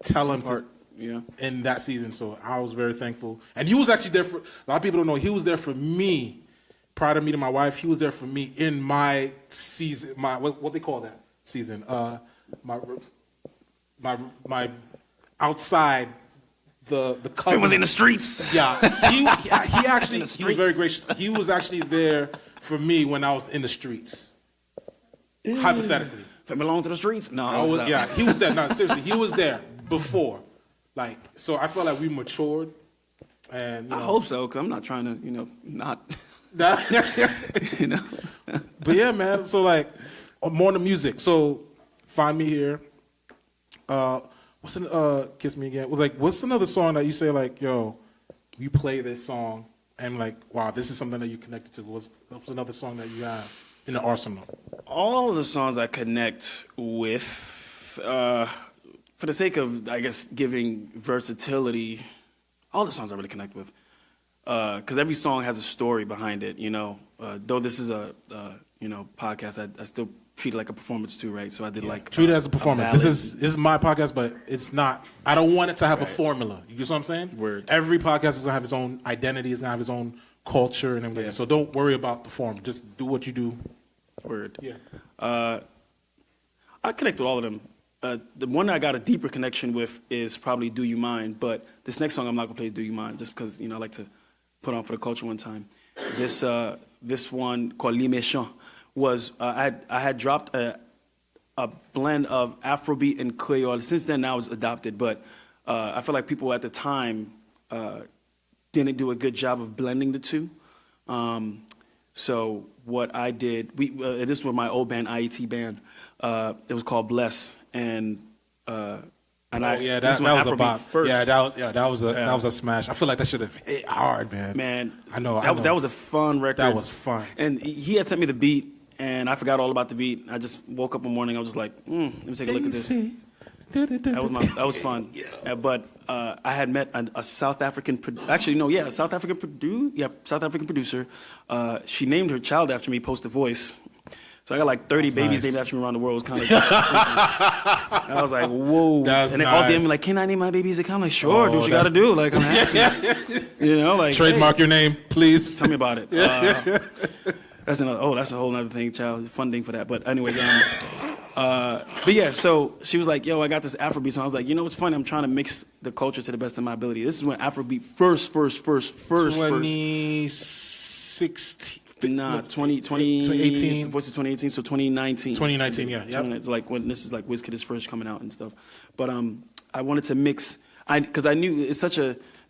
tell him to in that season. So I was very thankful. And he was actually there for, a lot of people don't know, he was there for me prior to meeting my wife. He was there for me in my season, what they call that season, my outside the cover. He was in the streets. Yeah, he actually he was very gracious. He was actually there for me when I was in the streets. Hypothetically, if I belong to the streets, no, he was there. No, seriously, he was there before. Like, so I felt like we matured, and I hope so, because I'm not trying to, not. But yeah, man. So like, more on the music. So find me here. Kiss Me Again. Was like, what's another song that you say like, yo, you play this song and like, wow, this is something that you connected to. What's another song that you have in the arsenal? All of the songs I connect with, for the sake of, I guess, giving versatility, all the songs I really connect with. Because every song has a story behind it, Though this is a podcast, I still treat it like a performance too, right? So I did treat it as a performance. This is my podcast, but it's not. I don't want it to have a formula. You get what I'm saying? Word. Every podcast is gonna have its own identity. It's gonna have its own culture and everything. Yeah. So don't worry about the form. Just do what you do. Word. Yeah. I connect with all of them. The one I got a deeper connection with is probably Do You Mind, but this next song I'm not gonna play is Do You Mind just because I like to put on for the culture one time. This one called Les Méchants was I had dropped a blend of Afrobeat and Creole. Since then, now it's adopted, but I feel like people at the time didn't do a good job of blending the two. So what I did, this was my old band, IET band. It was called Bless, and that was a bop. First. That was a smash. I feel like that should have hit hard, man. Man, I know. That was a fun record. That was fun. And he had sent me the beat, and I forgot all about the beat. I just woke up one morning. I was just like, let me take a look at this. That was fun. But I had met a South African. South African producer. She named her child after me. Post the Voice. So I got like 30 babies named after me around the world. It was kind of I was like, whoa. That's and they nice. all DM me like, can I name my babies? I'm like, sure, do what you got to do. Like, I'm happy. Like. Trademark your name, please. Tell me about it. That's a whole other thing, child. Funding for that. But anyways, but yeah, so she was like, yo, I got this Afrobeat song. I was like, what's funny? I'm trying to mix the culture to the best of my ability. This is when Afrobeat first. 2016. 2018. The Voice is 2018, so 2019. 2019, yeah. Yep. It's like when this is like WizKid is first coming out and stuff. But I wanted to mix, because I knew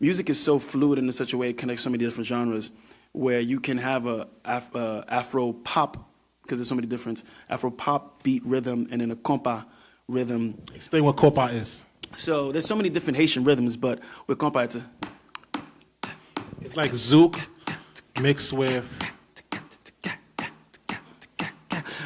music is so fluid in such a way it connects so many different genres, where you can have a Afro pop, because there's so many different Afro pop beat rhythm and then a compa rhythm. Explain what compa is. So there's so many different Haitian rhythms, but with compa it's like zouk mixed with.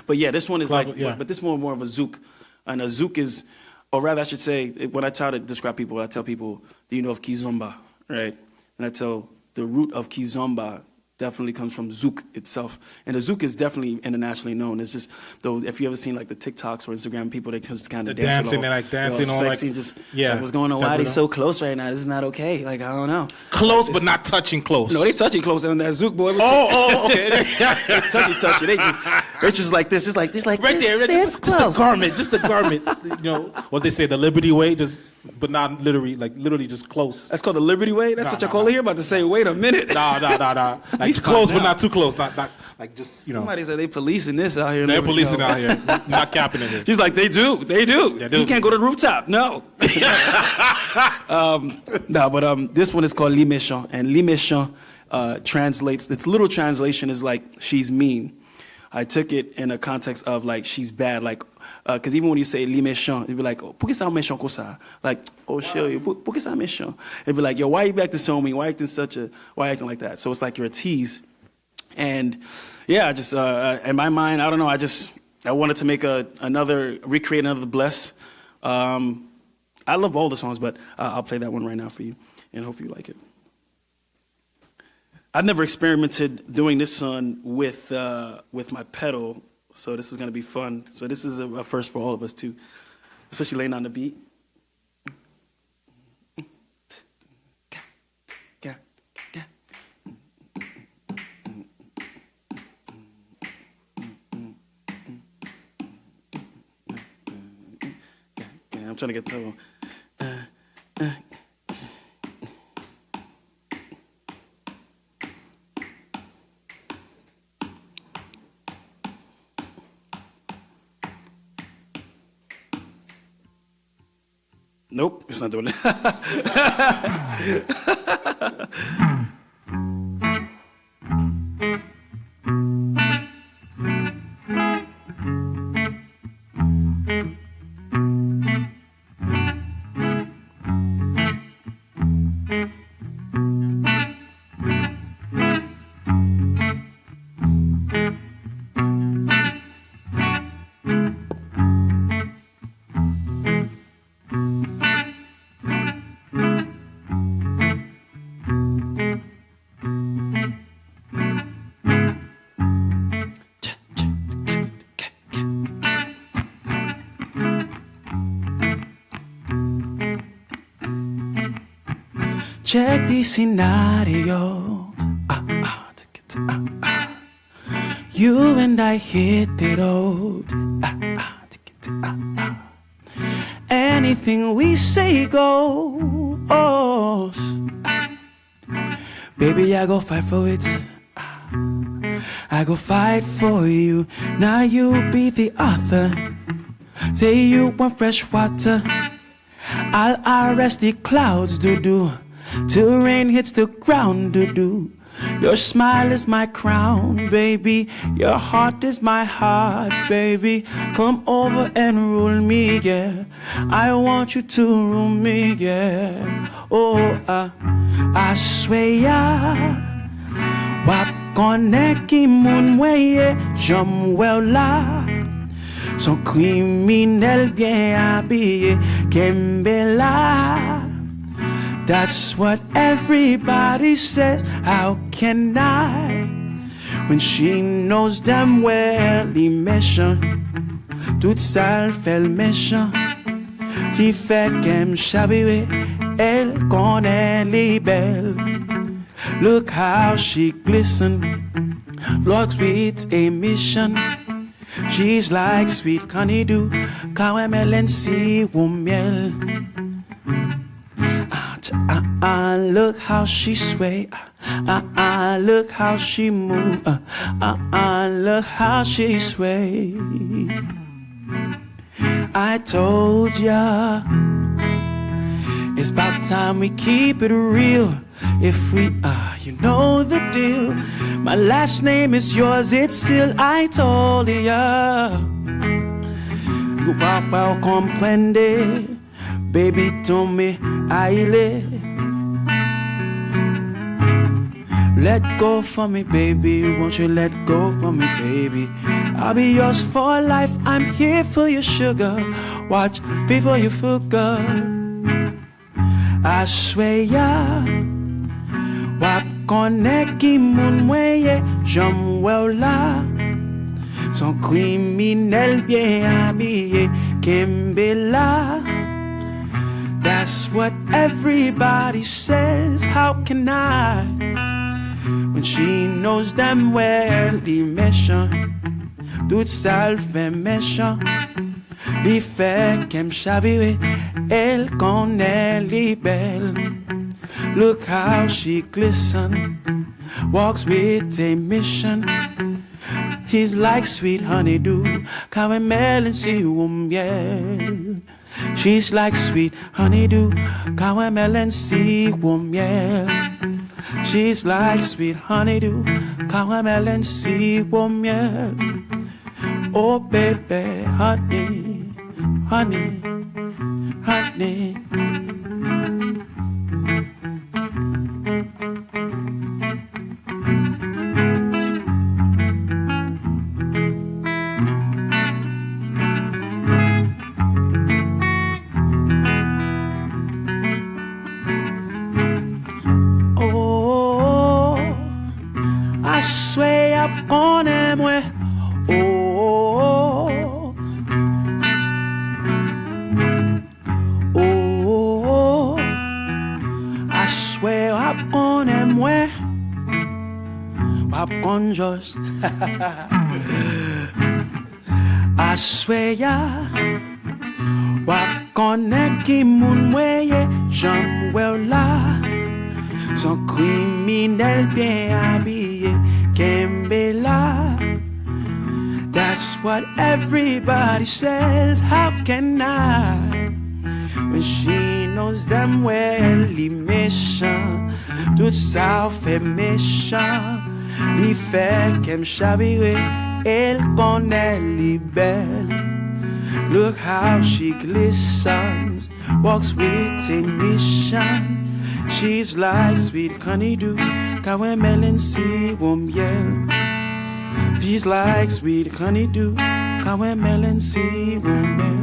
But yeah, this one is but this one more of a zouk. And a zouk is, or rather I should say, when I try to describe people, I tell people, do you know of Kizomba, right? And I tell the root of Kizomba definitely comes from zouk itself. And the zouk is definitely internationally known. It's just, though, if you ever seen like the TikToks or Instagram people, they just kind of dancing, dancing on sexy, what's going on? Why are they so close right now? This is not okay. Like, I don't know. Close, but not touching close. No, they touching close on that zouk, boy. Okay. They touchy. They're just like this. Just like right this, there. This close. Just the garment. What they say, the Liberty Way, but not literally just close. That's called the Liberty Way? That's what y'all call it here? About to say, wait a minute. Nah. Like close, but not too close. Not like just, Somebody said they policing this out here. They're policing out here. Not capping it. She's like, they do. You can't go to the rooftop. No. This one is called Les Méchants. And Les Méchants translates, its literal translation is like, she's mean. I took it in a context of like, she's bad. Like, because even when you say les méchants, it'd be like, oh, pour que ça méchant comme ça? Like, oh, shit, pour que ça méchant? It'd be like, yo, why you acting so mean? Why acting like that? So it's like you're a tease. And yeah, I just, in my mind, I don't know, I wanted to make recreate another Bless. I love all the songs, but I'll play that one right now for you, and hopefully you like it. I've never experimented doing this song with my pedal, so this is gonna be fun. So this is a first for all of us too, especially laying on the beat. trying to get to. Nope, it's not doing it. Check the scenario. You and I hit it old. Anything we say goes. Baby, I go fight for it. I go fight for you. Now you be the author. Say you want fresh water. I'll arrest the clouds, do. Till rain hits the ground, do. Your smile is my crown, baby. Your heart is my heart, baby. Come over and rule me, yeah. I want you to rule me, yeah. Oh, I swear, yeah. Wap koneki moonweye, jam well la. Son criminel bien habillé, Kembela. That's what everybody says. How can I? When she knows damn well, les méchants, toute sale fait le méchant. Qui fait qu'elle me chavire, elle connaît les belles. Look how she glisten, vlogs with a mission. She's like sweet honeydew, caramel and sea ou miel. Look how she sway. Look how she move. Look how she sway. I told ya, it's about time we keep it real. If we, you know the deal. My last name is yours, it's still. I told ya. You papa comprende. Baby told me, aile. Let go for me, baby. Won't you let go for me, baby? I'll be yours for life. I'm here for your sugar. Watch, for your sugar. I swear, ya. Wap koneki moonweye, jam well la. Son criminel bien habillé, Kembela. That's what everybody says. How can I? When she knows damn well, les méchants, toute sale fait méchant. Les fait qu'elle me chavire, elle connaît les belles. Look how she glisten, walks with a mission. She's like sweet honeydew, caramel and sea ou miel. She's like sweet honeydew, caramel and sea ou miel. She's like sweet honeydew, caramel and sea ou miel. Oh baby, honey, honey, honey. I swear I'm gonna moi. Oh, oh, I swear I'm gonna moi. Popcorn Josh. I swear ya. connaît qui moun moye, j'en là. Son criminel bien habillé, Kembela. That's what everybody says. How can I? When she knows them well, les méchants, tout ça fait méchant. Les fait qu'elle chavire, elle connaît les belles. Look how she glistens, walks with a mission. She's like sweet honeydew, caramel si ou miel. She's like sweet honeydew, caramel si ou miel.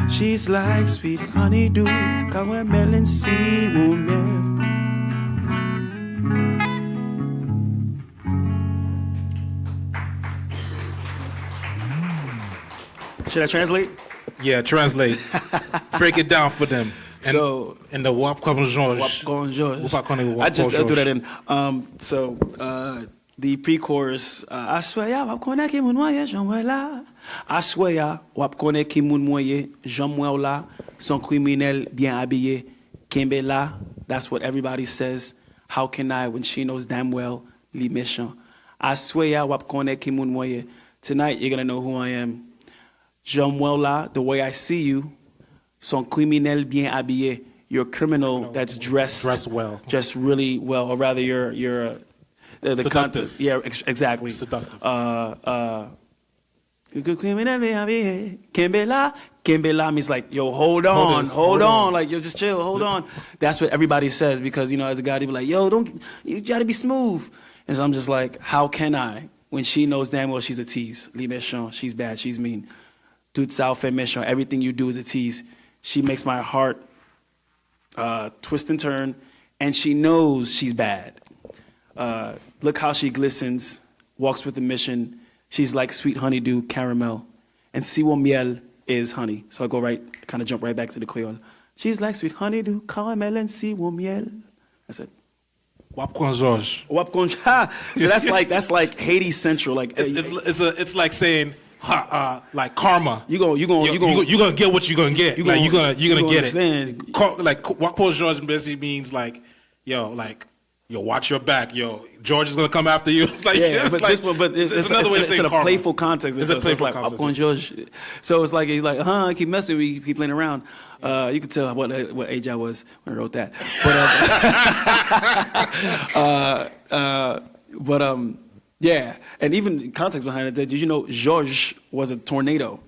She's like sweet honeydew, caramel si ou miel. Should I translate? Yeah, translate. Break it down for them. And, So, in the Wap George. I just threw that in. The pre-chorus, I swear ya, wap konen ki moun mwenye, j'en mwen la. I swear ya, wap konen ki moun mwenye, j'en mwen la. Son criminel bien habillé, kembe la. That's what everybody says. How can I when she knows damn well, li méchant. I swear ya, wap konen ki moun mwenye. Tonight, you're gonna know who I am. J'en mwen la, the way I see you. Son criminel bien habillé. You're a criminal that's dressed well. Just really well, or rather you're the context. Yeah, exactly. Seductive. Kembela means like, yo, hold on, like, yo, just chill, hold on. That's what everybody says because, you know, as a guy, they be like, yo, you gotta be smooth. And so I'm just like, how can I when she knows damn well she's a tease? Li méchant, she's bad, she's mean. Toute ça fait méchant, everything you do is a tease. She makes my heart twist and turn, and she knows she's bad. Look how she glistens, walks with a mission. She's like sweet honeydew, caramel. And siwo miel is honey. So I go kind of jump right back to the Creole. She's like sweet honeydew, caramel, and siwo miel. That's it. Wap George. So that's like Haiti Central. Like it's like saying like karma. You gonna get what you're gonna get. You're gonna get understand. it. Like Wap George basically means like, yo, watch your back, yo. George is gonna come after you. It's like, yeah, it's but like, it's another way of saying in a karma. playful context. It's a playful like context. Up on George. So it's like he's like, keep messing with me, keep playing around. You can tell what age I was when I wrote that. But yeah, and even context behind it. Did you know George was a tornado?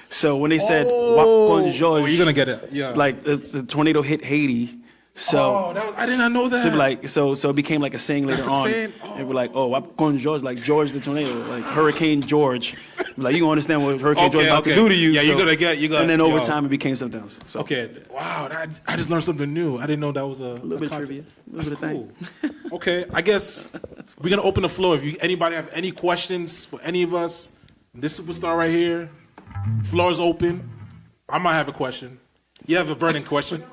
So when they said Wap con George, you're gonna get it. Yeah, like the tornado hit Haiti. So I did not know that. So like so it became like a saying later on. And we're like, Wap con George, like George the tornado, like Hurricane George. Like you gonna understand what Hurricane George is about to do to you. Yeah, so, you're gonna get. And then over time it became something else. So. Okay, wow, I just learned something new. I didn't know that was a little bit of trivia, a little bit of cool. Okay, I guess we're gonna open the floor. If anybody have any questions for any of us, this superstar right here, floor is open. I might have a question. You have a burning question?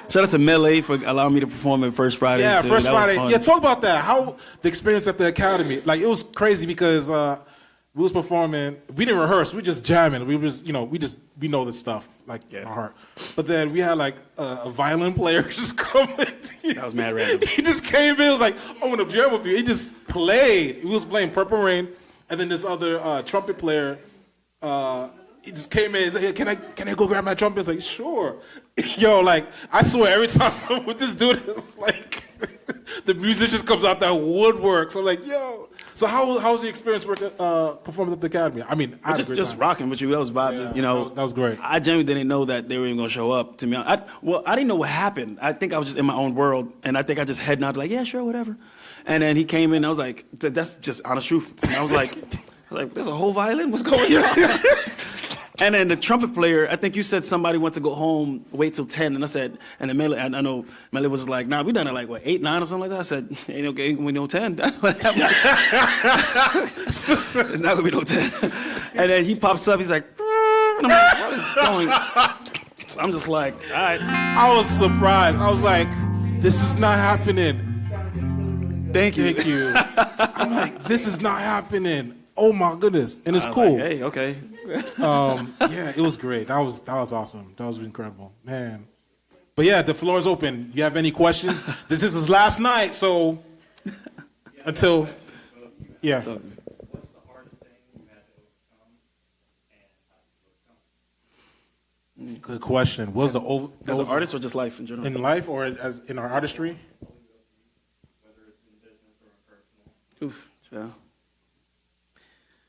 Shout out to Melee for allowing me to perform at First Friday. Yeah, too. First That Friday. was fun. Yeah, talk about that. How the experience at the Academy. Like, it was crazy because we was performing. We didn't rehearse. We just jamming. We was, we know this stuff like by heart. But then we had like a violin player just come in. That was mad random. He just came in. Was like, I want to jam with you. He just played. He was playing Purple Rain, and then this other trumpet player. He just came in and said, hey, can I go grab my trumpet? It's like, sure. Yo, like, I swear, every time I'm with this dude, it's like, the music just comes out that woodwork. So I'm like, yo. So how was the experience performing at the Academy? I mean, I just rocking with you. That was vibes. Yeah, that was great. I genuinely didn't know that they were even going to show up to me. I didn't know what happened. I think I was just in my own world, and I think I just head nodded like, yeah, sure, whatever. And then he came in, and I was like, that's just honest truth. And I was like, there's a whole violin? What's going on? And then the trumpet player, I think you said somebody went to go home, wait till 10. And I said, and then Melly, I know Melly was like, nah, we done it like, 8, 9 or something like that? I said, ain't okay, we know 10. It's not gonna be no 10. And then he pops up, he's like, and I'm like, what is going on? So I'm just like, all right. I was surprised. I was like, this is not happening. Thank you. I'm like, this is not happening. Oh my goodness, and it's I was cool. like, hey, okay. Yeah, it was great. That was awesome. That was incredible, man. But yeah, the floor is open. You have any questions? This is his last night, so until yeah. Talk to me. What's the hardest thing you had to overcome, and how did you overcome it? Good question. What was the over As an artist or just life in general? in life or as in our artistry? Whether it's in business or in personal. Oof, child.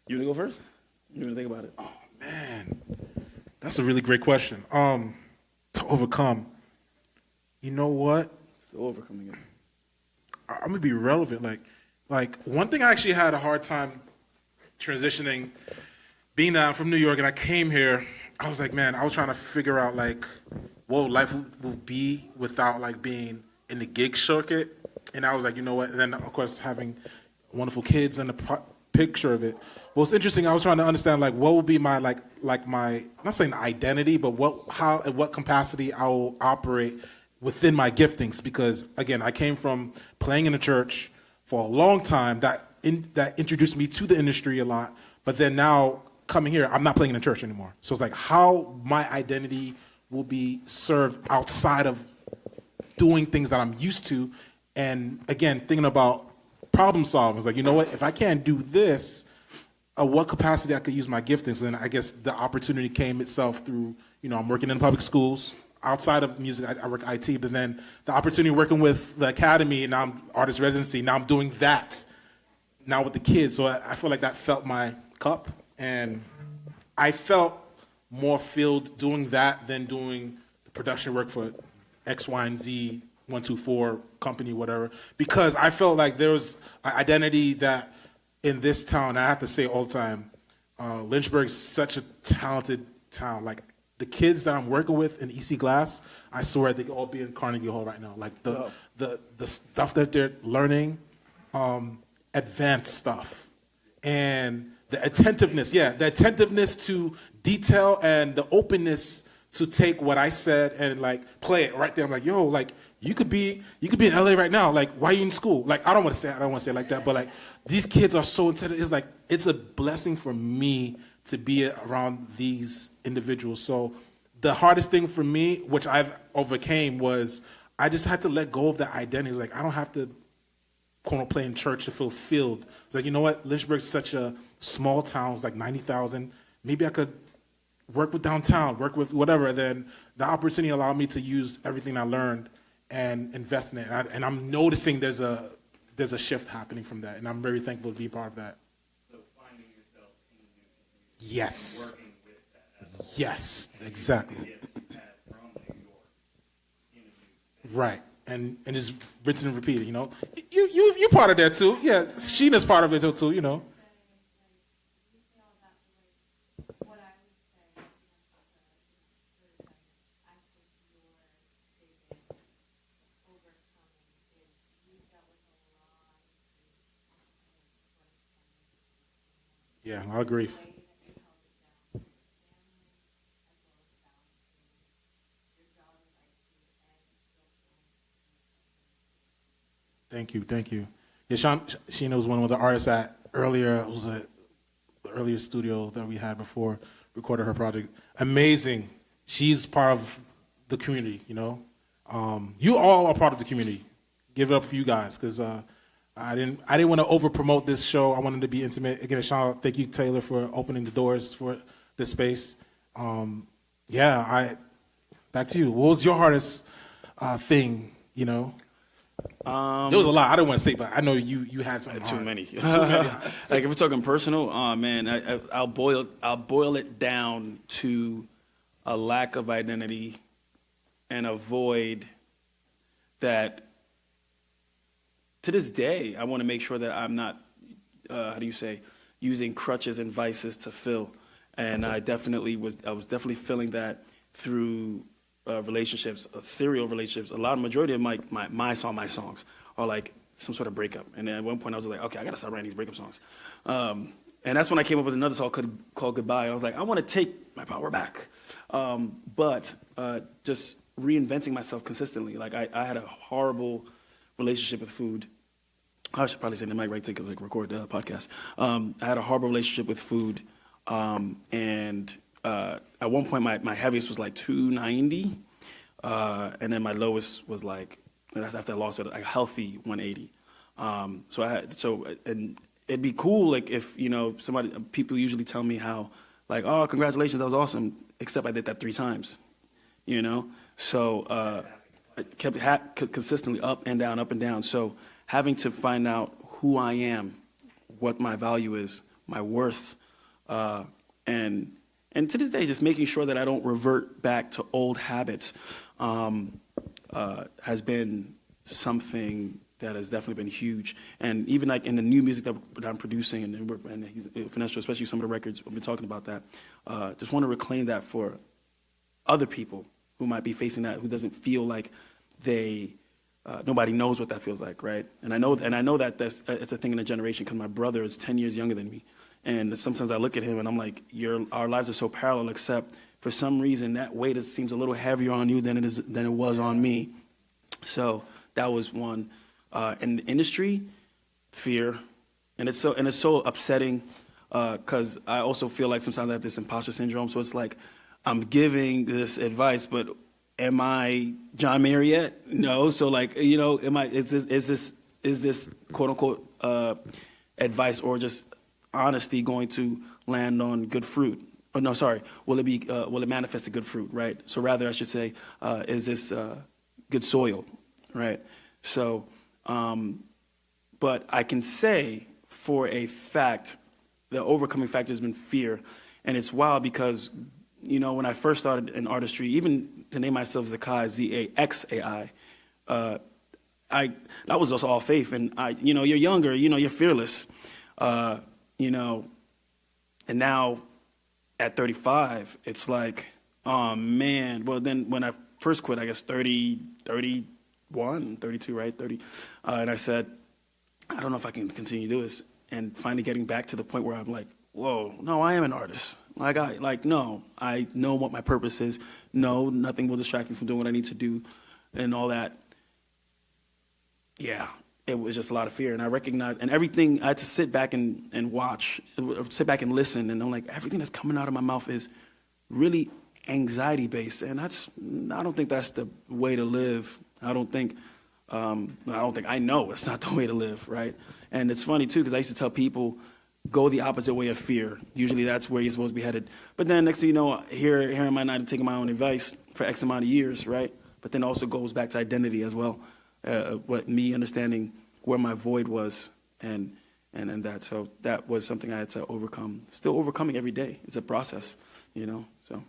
You want to go first? You want to think about it? Man, that's a really great question. To overcome. You know what? It's overcoming it. I'm gonna be relevant. Like one thing I actually had a hard time transitioning, being that I'm from New York and I came here. I was like, man, I was trying to figure out like what life will be without like being in the gig circuit. And I was like, you know what? And then of course having wonderful kids and the picture of it. Well, it's interesting. I was trying to understand like what would be my like my not saying identity, but how in what capacity I will operate within my giftings. Because again, I came from playing in a church for a long time that introduced me to the industry a lot. But then now coming here, I'm not playing in a church anymore. So it's like how my identity will be served outside of doing things that I'm used to. And again, thinking about problem solving. It's like, you know what, if I can't do this, what capacity I could use my giftings. And I guess the opportunity came itself through, I'm working in public schools. Outside of music, I work IT, but then the opportunity working with the academy, and now I'm artist residency, now I'm doing that now with the kids. So I feel like that felt my cup, and I felt more filled doing that than doing the production work for X, Y, and Z, 124 company, whatever, because I felt like there was an identity that in this town, I have to say all the time, Lynchburg's such a talented town. Like the kids that I'm working with in EC Glass, I swear they could all be in Carnegie Hall right now. Like the stuff that they're learning, advanced stuff, and the attentiveness to detail and the openness to take what I said and like play it right there. I'm like, yo, like you could be in LA right now. Like, why are you in school? Like, I don't want to say it like that, but like these kids are so intelligent. It's like it's a blessing for me to be around these individuals. So the hardest thing for me, which I've overcame, was I just had to let go of that identity. It's like I don't have to quote unquote play in church to feel filled. It's like, you know what, Lynchburg's such a small town, it's like 90,000. Maybe I could work with downtown, work with whatever. And then the opportunity allowed me to use everything I learned and invest in it. And I'm noticing there's a shift happening from that, and I'm very thankful to be part of that. So finding yourself in the new community, Yes. working with that. Yes, exactly. Gifts you had from New York in a new Right. And just rinse and repeat it, You're part of that too. Yeah, Sheena's part of it too, Yeah, I agree. Thank you. Yeah, Sheena was one of the artists at earlier. It was the earlier studio that we had before recorded her project. Amazing. She's part of the community. You all are part of the community. Give it up for you guys, because I didn't want to over promote this show. I wanted to be intimate. Again, a shout out. Thank you, Taylor, for opening the doors for this space. Back to you. What was your hardest thing? There was a lot. I don't want to say, but I know you had something Too hard. many. Too many. Like if we're talking personal, man, I'll boil it down to a lack of identity and a void that, to this day, I want to make sure that I'm not, using crutches and vices to fill. And I was definitely feeling that through relationships, serial relationships. Majority of my songs are like some sort of breakup. And then at one point I was like, okay, I gotta start writing these breakup songs. And that's when I came up with another song called Goodbye. I was like, I want to take my power back. But just reinventing myself consistently. Like I had a horrible relationship with food. I should probably say the mic right to like record the podcast. I had a horrible relationship with food, and at one point my heaviest was like 290, and then my lowest was like after I lost it, like a healthy 180. And it'd be cool like if people usually tell me how like, oh, congratulations, that was awesome, except I did that 3 times, so I kept consistently up and down. So having to find out who I am, what my value is, my worth, and to this day, just making sure that I don't revert back to old habits has been something that has definitely been huge. And even like in the new music that I'm producing, and Phinees, especially some of the records, we've been talking about that. Just want to reclaim that for other people who might be facing that, who doesn't feel like nobody knows what that feels like, right? And I know that it's a thing in a generation because my brother is 10 years younger than me. And sometimes I look at him and I'm like, our lives are so parallel, except for some reason that weight seems a little heavier on you than it was on me. So that was one. In the industry, fear, and it's so upsetting because I also feel like sometimes I have this imposter syndrome. So it's like I'm giving this advice, but am I John Mayer yet? No. So like is this quote unquote advice or just honesty going to land on good fruit? Oh no, sorry. Will it manifest a good fruit? Right. So rather I should say, is this good soil? Right. So. But I can say for a fact, the overcoming factor has been fear. And it's wild because, when I first started in artistry, even to name myself Zaxai, Z-A-X-A-I, that was just all faith. And you're younger, you're fearless, and now at 35, it's like, oh man. Well, then when I first quit, I guess 32, right? 30. And I said, I don't know if I can continue to do this. And finally getting back to the point where I'm like, whoa, no, I am an artist. No, I know what my purpose is. No, nothing will distract me from doing what I need to do and all that. Yeah, it was just a lot of fear. And I recognized, and everything, I had to sit back and watch, sit back and listen. And I'm like, everything that's coming out of my mouth is really anxiety based. And I don't think that's the way to live. I know it's not the way to live, right? And it's funny too, because I used to tell people, go the opposite way of fear. Usually that's where you're supposed to be headed. But then next thing you know, here am I not taking my own advice for X amount of years, right? But then also goes back to identity as well. Me understanding where my void was and that. So that was something I had to overcome. Still overcoming every day. It's a process, so.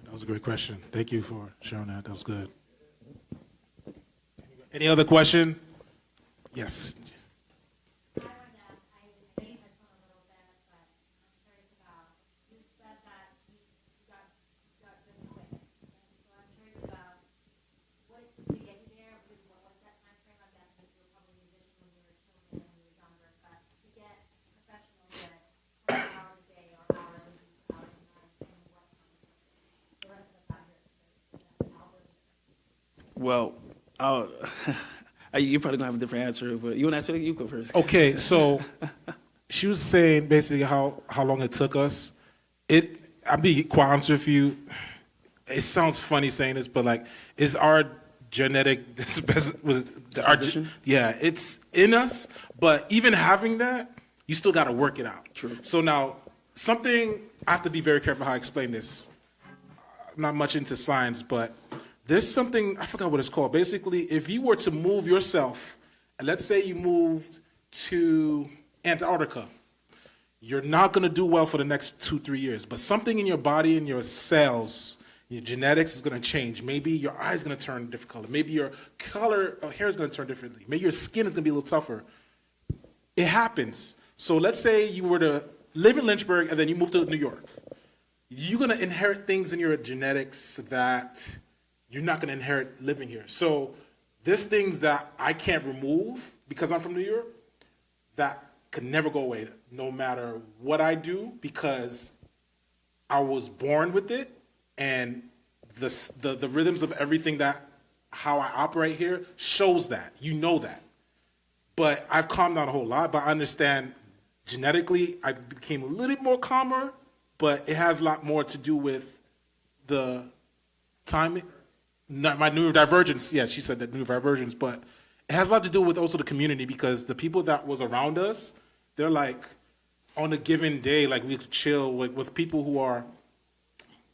That was a great question. Thank you for sharing that. That was good. Any other question? Yes. I wanted to ask, I know you touched on a little bit, but I'm curious about, you said that you got good quick. And so I'm curious about what to get you there, what was that time frame? I guess you were probably a musician when you were children and when you were younger, but to get professional with 4 hours a day or hours a week, hours a night, and what time the rest of the 5 years that album? Well, you're probably gonna have a different answer, but you want to answer? You go first. Okay, so she was saying basically how long it took us. I'll be quite honest with you. It sounds funny saying this, but like, is our genetic Disposition? Yeah, it's in us. But even having that, you still got to work it out. True. So now, I have to be very careful how I explain this. I'm not much into science, but there's something, I forgot what it's called. Basically, if you were to move yourself, and let's say you moved to Antarctica, you're not going to do well for the next 2-3 years. But something in your body and your cells, your genetics is going to change. Maybe your eye is going to turn a different color. Maybe your color of hair is going to turn differently. Maybe your skin is going to be a little tougher. It happens. So let's say you were to live in Lynchburg and then you move to New York. You're going to inherit things in your genetics that you're not going to inherit living here. So there's things that I can't remove because I'm from New York that could never go away, no matter what I do, because I was born with it, and the rhythms of everything how I operate here shows that. You know that. but I've calmed down a whole lot. But I understand genetically, I became a little bit more calmer, but it has a lot more to do with the timing. Not my neurodivergence. Yeah, she said that neurodivergence, but it has a lot to do with also the community, because the people that was around us, they're like, on a given day, like we could chill with people who are,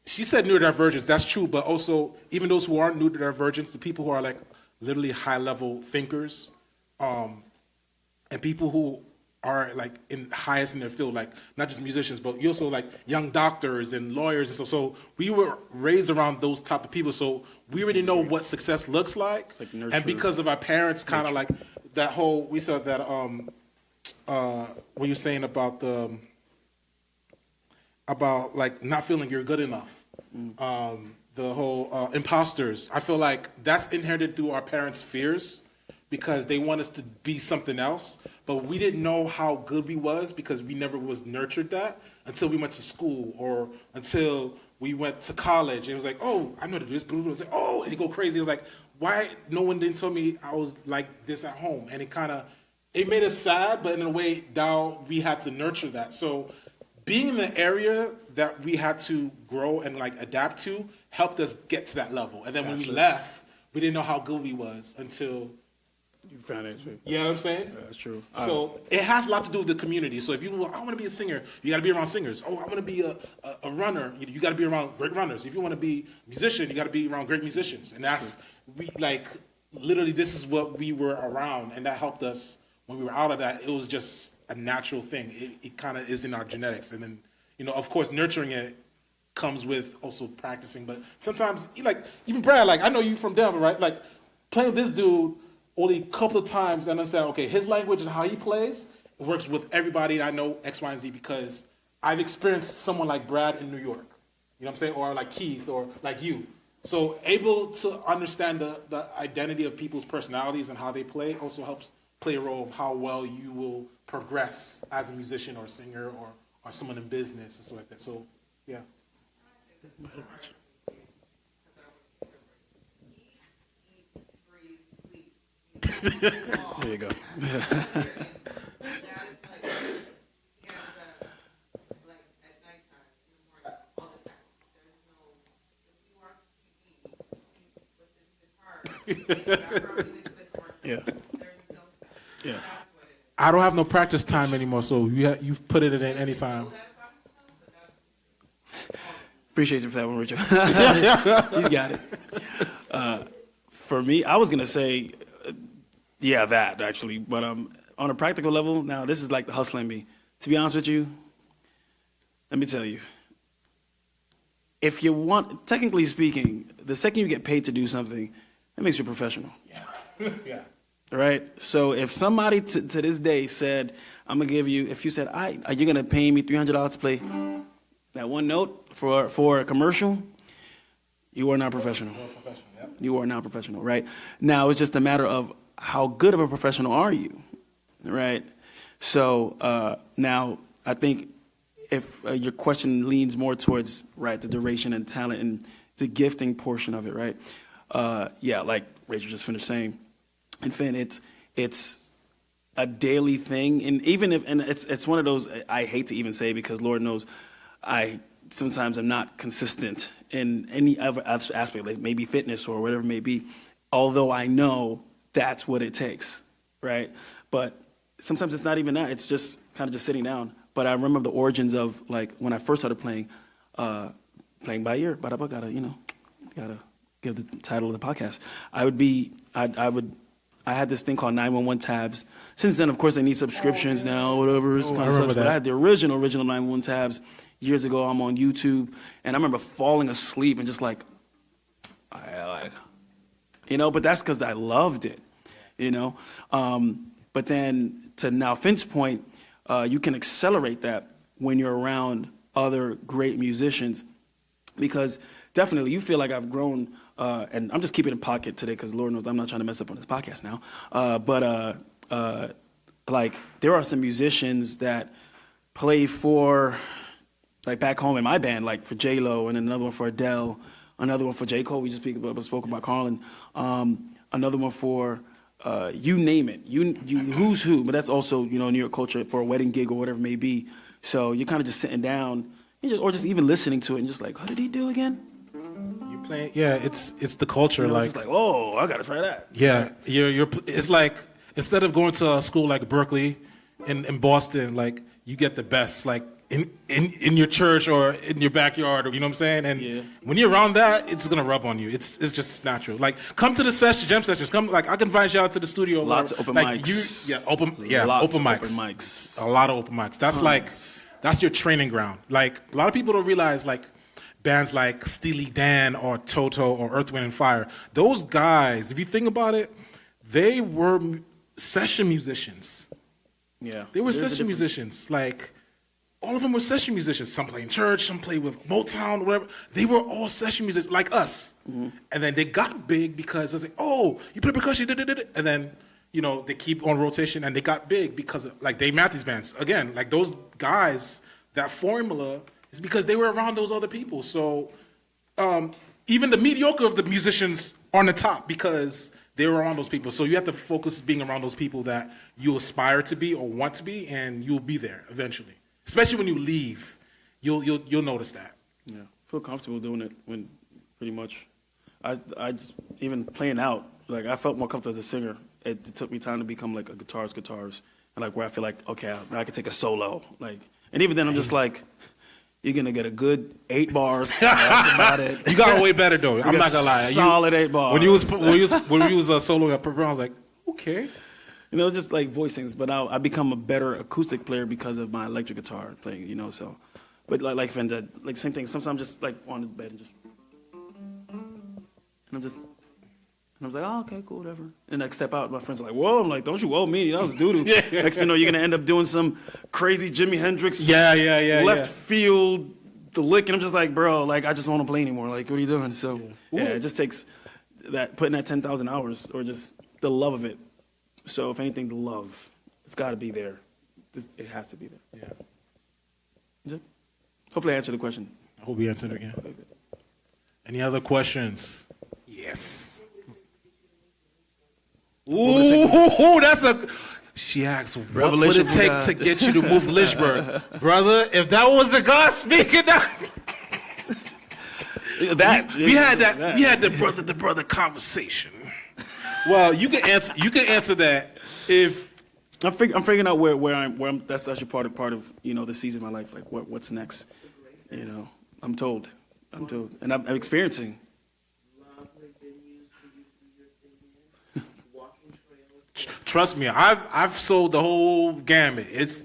she said neurodivergence, that's true, but also even those who aren't neurodivergents, the people who are like literally high level thinkers, and people who are like highest in their field, like not just musicians, but you also like young doctors and lawyers and stuff. So we were raised around those type of people, so we already know what success looks like. And because of our parents, kind of like that whole, we saw that what you're saying about like not feeling you're good enough, the whole imposters. I feel like that's inherited through our parents' fears, because they want us to be something else, but we didn't know how good we was because we never was nurtured that until we went to school or until we went to college. It was like, oh, I know how to do this. It was like, oh, and you go crazy. It was like, why no one didn't tell me I was like this at home? And it made us sad, but in a way, now we had to nurture that. So being in the area that we had to grow and like adapt to helped us get to that level. And then when we left, we didn't know how good we was until You found it. you know what I'm saying? Yeah, that's true. So it has a lot to do with the community. So if I want to be a singer, you got to be around singers. Oh, I want to be a runner. You got to be around great runners. If you want to be a musician, you got to be around great musicians. And that's literally this is what we were around, and that helped us when we were out of that. It was just a natural thing. It kind of is in our genetics, and then of course, nurturing it comes with also practicing. But sometimes, even Brad, I know you from Denver, right? Like playing with this dude only a couple of times and understand, okay, his language and how he plays works with everybody. I know X, Y, and Z because I've experienced someone like Brad in New York. You know what I'm saying? Or like Keith or like you. So able to understand the identity of people's personalities and how they play also helps play a role of how well you will progress as a musician or a singer or someone in business and stuff like that. So, yeah. There you go. Yeah. Yeah. I don't have no practice time anymore, so you put it in any time. Appreciate you for that one, Richard. He's got it. For me, I was gonna say, yeah, that actually, but on a practical level, now this is like the hustling me. To be honest with you, let me tell you, if you want, technically speaking, the second you get paid to do something, that makes you a professional. Yeah. Yeah. Right? So if somebody to this day said, I'm going to give you, if you said, are you going to pay me $300 to play that one note for a commercial, you are not professional. You are not professional, right? Now, it's just a matter of how good of a professional are you, right? So now I think if your question leans more towards, right, the duration and talent and the gifting portion of it, right? Yeah, like Rachel just finished saying, and Finn, it's a daily thing, and even if, and it's one of those I hate to even say because Lord knows I sometimes am not consistent in any other aspect, like maybe fitness or whatever it may be, although I know that's what it takes, right? But sometimes it's not even that, it's just kind of just sitting down. But I remember the origins of like when I first started playing by ear, but I gotta give the title of the podcast. I had this thing called 911 tabs. Since then, of course, they need subscriptions now, whatever. It kind of sucks. But I had the original 911 tabs years ago. I'm on YouTube, and I remember falling asleep and just but that's because I loved it, But then to now Finn's point, you can accelerate that when you're around other great musicians, because definitely you feel like I've grown. And I'm just keeping it in pocket today because Lord knows I'm not trying to mess up on this podcast now. Like there are some musicians that play for, like back home in my band, like for J-Lo, and another one for Adele, another one for J. Cole. We just spoke about Carlin. Another one for you name it, you who's who. But that's also New York culture for a wedding gig or whatever it may be. So you're kind of just sitting down, or just even listening to it and just like, what did he do again? You playing? Yeah, it's the culture. It's Like, just like, oh, I gotta try that. yeah, you're. It's like instead of going to a school like Berkeley in Boston, like you get the best, like in your church or in your backyard, or you know what I'm saying. And when you're around that, it's gonna rub on you. It's just natural. Like come to the jam sessions. Come, like I can invite you out to the studio. Lots of open mics. Open mics. A lot of open mics. That's your training ground. Like a lot of people don't realize, like bands like Steely Dan or Toto or Earth, Wind and Fire. Those guys, if you think about it, they were session musicians. Yeah, They were session musicians. Like, all of them were session musicians. Some play in church, some play with Motown, whatever. They were all session musicians, like us. And then they got big because it was like, oh, you play percussion, and then, they keep on rotation, and they got big because of, like, Dave Matthews Bands. Again, like, those guys, that formula is because they were around those other people. So, even the mediocre of the musicians are on the top because they were around those people. So you have to focus being around those people that you aspire to be or want to be, and you'll be there eventually. Especially when you leave, you'll notice that. Yeah, feel comfortable doing it when pretty much. I just, even playing out, like I felt more comfortable as a singer. It took me time to become like a guitarist, and like where I feel like okay, I can take a solo. Like, and even then I'm just like, you're gonna get a good 8 bars. That's about it. You got way better though. I'm not gonna lie. Solid 8 bars. When you was soloing at Purple, I was like, okay. Just like voicings, but I become a better acoustic player because of my electric guitar playing, so. But like Finn said, like same thing. Sometimes I'm just like on the bed and just, and I was like, oh, okay, cool, whatever. And I step out, my friends are like, whoa, I'm like, don't you owe me, that was doo-doo. Next thing you know, you're gonna end up doing some crazy Jimi Hendrix left field, the lick, and I'm just like, bro, like I just don't wanna play anymore. Like, what are you doing? So it just takes putting that 10,000 hours or just the love of it. So if anything, the love, it's got to be there. It has to be there. Yeah. Is it? Hopefully I answered the question. I hope we answered again. Any other questions? Yes. Ooh, that's a... She asked, what would it take to get you to move to Lynchburg? Brother, if that was the God speaking, we had the brother conversation. Well, you can answer that if I'm figuring out where I'm. That's actually part of the season of my life. Like what's next? I'm told, and I'm experiencing. Trust me, I've sold the whole gamut. It's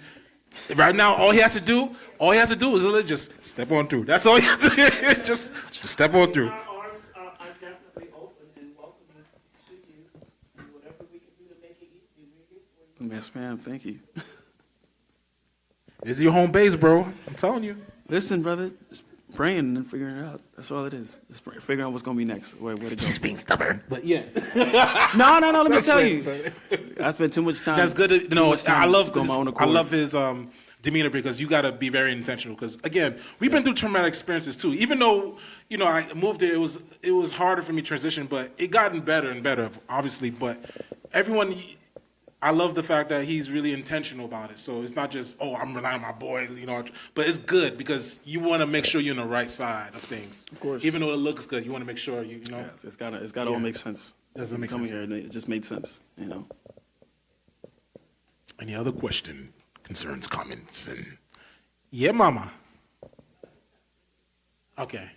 right now. All he has to do is literally just step on through. That's all you have to do. Just step on through. Our arms are definitely open and welcoming to you. And whatever we can do to make it easy, we're here for you. Yes, ma'am. Thank you. This is your home base, bro. I'm telling you. Listen, brother, just praying and then figuring it out. That's all it is. Just figuring out what's gonna be next. Where to go. He's being stubborn, but yeah. No. Let me tell you. I spent too much time. That's good. I love his demeanor because you got to be very intentional. Because again, we've been through traumatic experiences too. Even though I moved there, it was harder for me to transition, but it gotten better and better, obviously. But everyone. I love the fact that he's really intentional about it. So it's not just, I'm relying on my boy, but it's good because you want to make sure you're on the right side of things. Of course. Even though it looks good, you want to make sure you know. Yes, it's got to all make sense. Does it make Coming sense? here, it just made sense, Any other question, concerns, comments, and yeah, mama. Okay.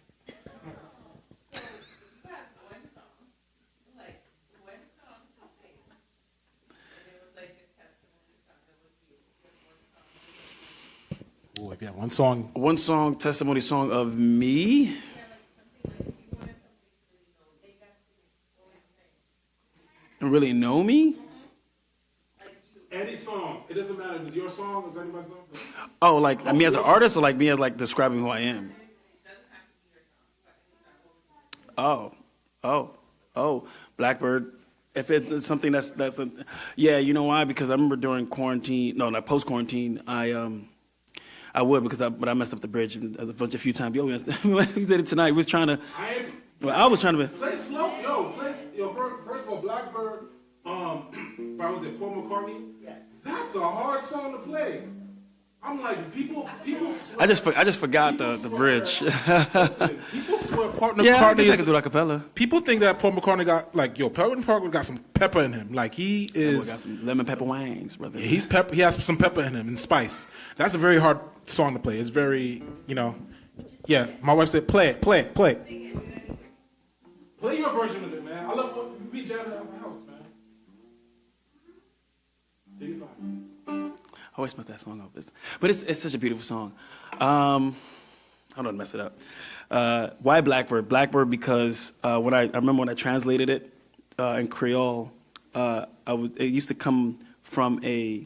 Oh, if you have one song. One song, testimony song of me. And really know me? Any song. It doesn't matter if it's your song or anybody's song. Oh, like me as an artist or like me as like describing who I am? Oh, Blackbird. If it's something that's yeah, you know why? Because I remember during quarantine, not post-quarantine, I would because I messed up the bridge a few times. Yo, we did it tonight. We was trying to. I was trying to. Play slow, First of all, Blackbird By was it Paul McCartney? Yes. That's a hard song to play. I'm like, people swear. I just forgot the bridge. Listen, people swear Paul Yeah, I McCartney guess I is. could do a cappella. People think that Paul McCartney got Paul McCartney got some pepper in him. Like he Boy, is. got some lemon pepper wings, brother. He has some pepper in him and spice. That's a very hard song to play. It's very, Yeah, my wife said, play it. Play your version of it, man. I love what we jamming at my house, man. Take your time. I always mess that song up. But it's such a beautiful song. I don't want to mess it up. Why Blackbird? Blackbird because I remember when I translated it in Creole, it used to come from a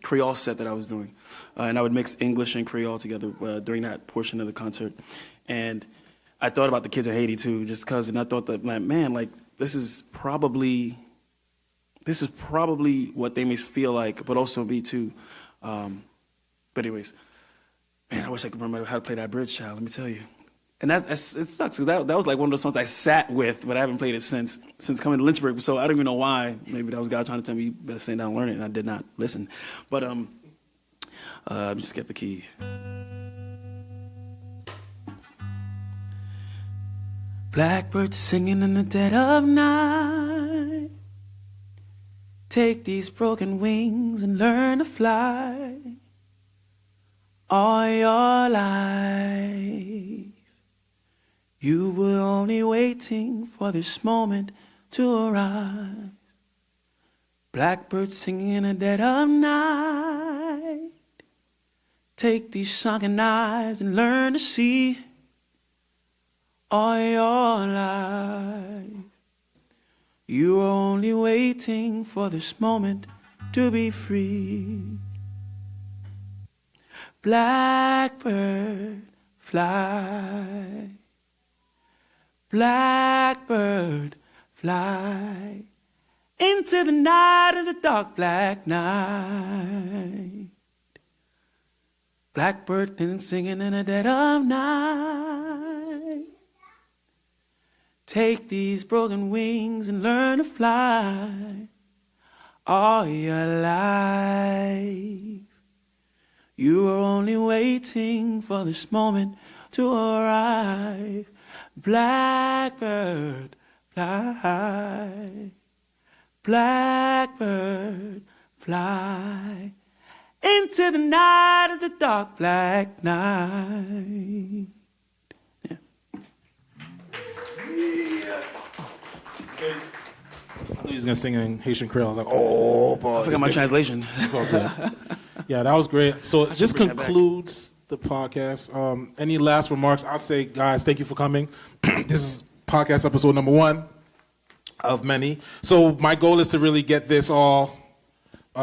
Creole set that I was doing. And I would mix English and Creole together during that portion of the concert. And I thought about the kids in Haiti too, just because, and I thought that, man, like, this is probably what they may feel like, but also me too. But anyways, man, I wish I could remember how to play that bridge, child. Let me tell you. And it sucks because that was like one of those songs I sat with, but I haven't played it since coming to Lynchburg. So I don't even know why. Maybe that was God trying to tell me you better sit down and learn it, and I did not listen. But just get the key. Blackbird singing in the dead of night. Take these broken wings and learn to fly all your life. You were only waiting for this moment to arise. Blackbird singing in the dead of night. Take these sunken eyes and learn to see all your life. You were only waiting for this moment to be free. Blackbird, fly. Blackbird, fly into the night of the dark black night. Blackbird singing in the dead of night. Take these broken wings and learn to fly all your life. You were only waiting for this moment to arrive. Blackbird, fly. Blackbird, fly into the night of the dark black night. Yeah. I knew he was gonna sing in Haitian Creole. I was like, oh boy. I forgot my translation. It's all good. Yeah, that was great. So this concludes the podcast. Any last remarks? I'll say, guys, thank you for coming. This is podcast episode number 1 of many. So my goal is to really get this all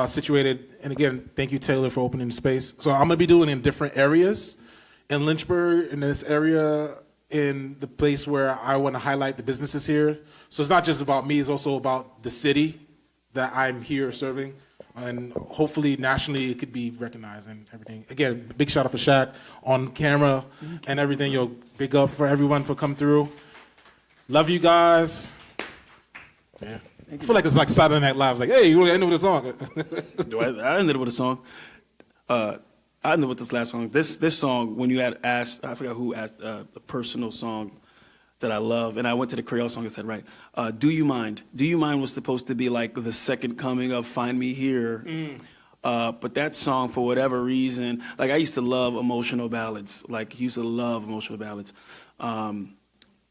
situated. And again, thank you, Taylor, for opening the space. So I'm gonna be doing it in different areas in Lynchburg, in this area, in the place where I want to highlight the businesses here. So it's not just about me, it's also about the city that I'm here serving. And hopefully nationally it could be recognized and everything. Again, big shout out for Shaq on camera and everything. Yo, big up for everyone for coming through. Love you guys. Yeah. I feel like it's like Saturday Night Live. It's like, hey, you want to end with a song? I ended with a song. I ended with this last song. This song, when you had asked, I forgot who asked the personal song that I love, and I went to the Creole song and said, right, Do You Mind? Do You Mind was supposed to be like the second coming of Find Me Here. But that song, for whatever reason, like I used to love emotional ballads.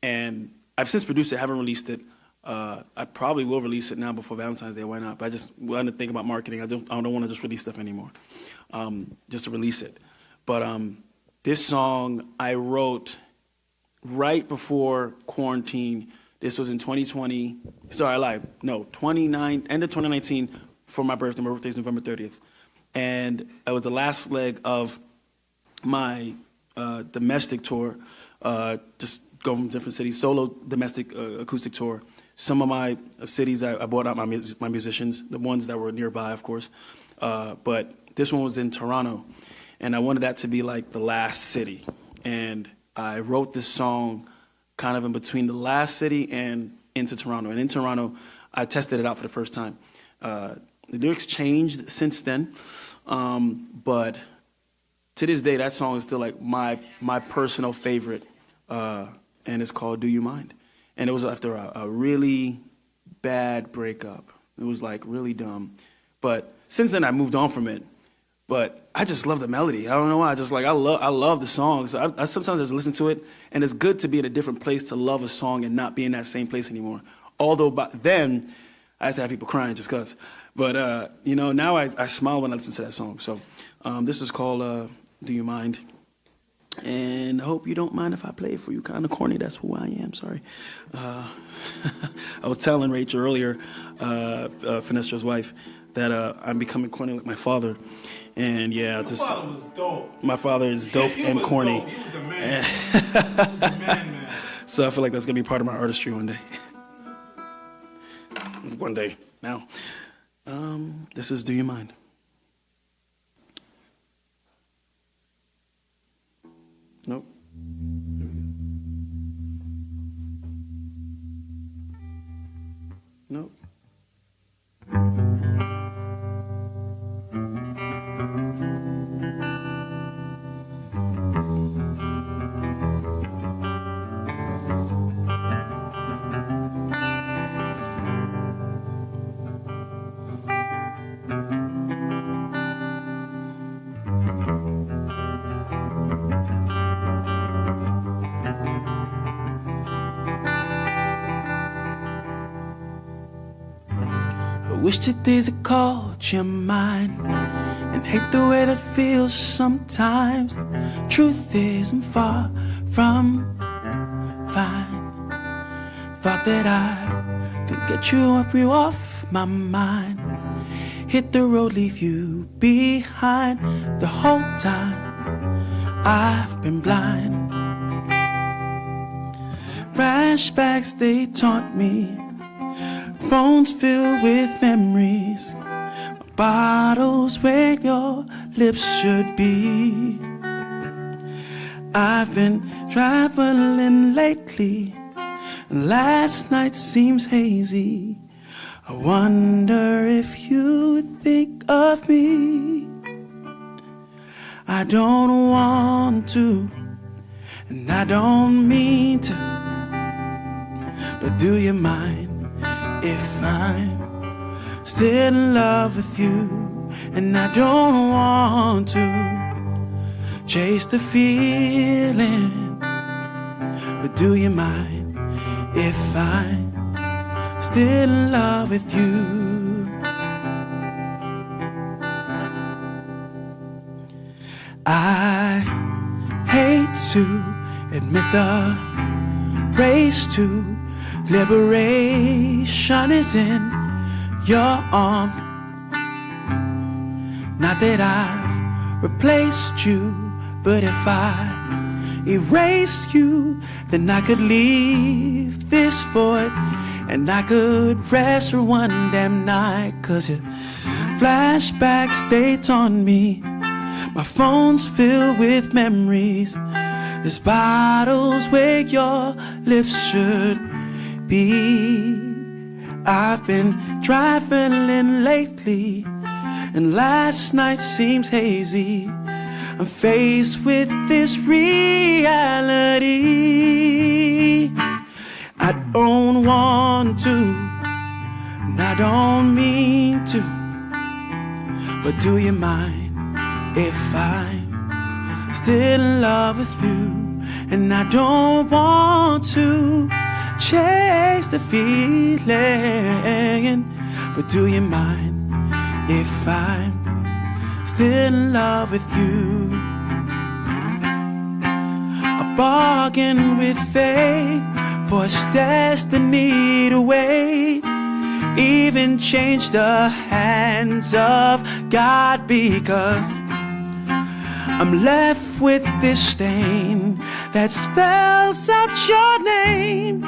And I've since produced it, haven't released it. I probably will release it now before Valentine's Day, why not? But I just want to think about marketing. I don't want to just release stuff anymore, just to release it. But this song I wrote right before quarantine. This was in 2020. Sorry, I lied. No, end of 2019 for my birthday. My birthday is November 30th. And it was the last leg of my domestic tour, just go from different cities, solo domestic acoustic tour. Some of my cities, I brought out my musicians, the ones that were nearby, of course. But this one was in Toronto. And I wanted that to be like the last city. And I wrote this song kind of in between the last city and into Toronto. And in Toronto, I tested it out for the first time. The lyrics changed since then, but to this day, that song is still like my personal favorite, and it's called "Do You Mind?" And it was after a really bad breakup. It was like really dumb, but since then I moved on from it. But I just love the melody. I don't know why. I love the song. So I sometimes just listen to it, and it's good to be in a different place to love a song and not be in that same place anymore. Although back then, I used to have people crying just cause. But now I smile when I listen to that song. So this is called "Do You Mind?" And I hope you don't mind if I play it for you. Kind of corny. That's who I am. Sorry. I was telling Rachel earlier, Finestra's wife, that I'm becoming corny like my father. And yeah, My father was dope. My father is dope He and was corny. dope. He was the man. He was the man. So I feel like that's gonna be part of my artistry one day. One day now. This is "Do You Mind?" Nope. Nope. I wish the days I called you mine, and hate the way that feels sometimes. Truth is I'm far from fine. Thought that I could get you off my mind. Hit the road, leave you behind. The whole time I've been blind. Flashbacks, they taunt me. Phones filled with memories. Bottles where your lips should be. I've been traveling lately, and last night seems hazy. I wonder if you think of me. I don't want to, and I don't mean to, but do you mind if I'm still in love with you? And I don't want to chase the feeling, but do you mind if I'm still in love with you? I hate to admit the race to liberation is in your arms. Not that I've replaced you, but if I erase you, then I could leave this void, and I could rest for one damn night. Cause your flashbacks, they taunt me. My phone's filled with memories. There's bottles where your lips should be. I've been traveling lately, and last night seems hazy. I'm faced with this reality. I don't want to, and I don't mean to, but do you mind if I'm still in love with you? And I don't want to chase the feeling, but do you mind if I'm still in love with you? I bargain with fate for its destiny to wait, even change the hands of God, because I'm left with this stain that spells out your name.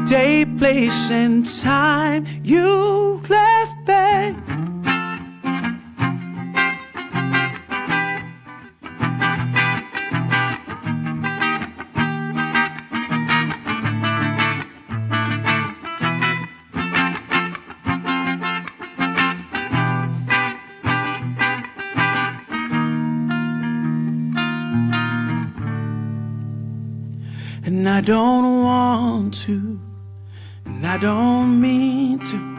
Day, place, and time you left, babe. and I don't want to, and I don't mean to.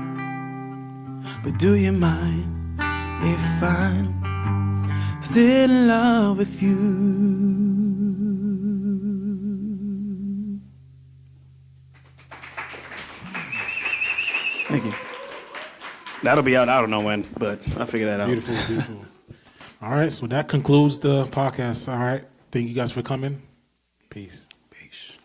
But do you mind if I'm still in love with you? Thank you. That'll be out, I don't know when, but I'll figure that out. Beautiful, beautiful. All right, so that concludes the podcast. All right, thank you guys for coming. Peace. Peace.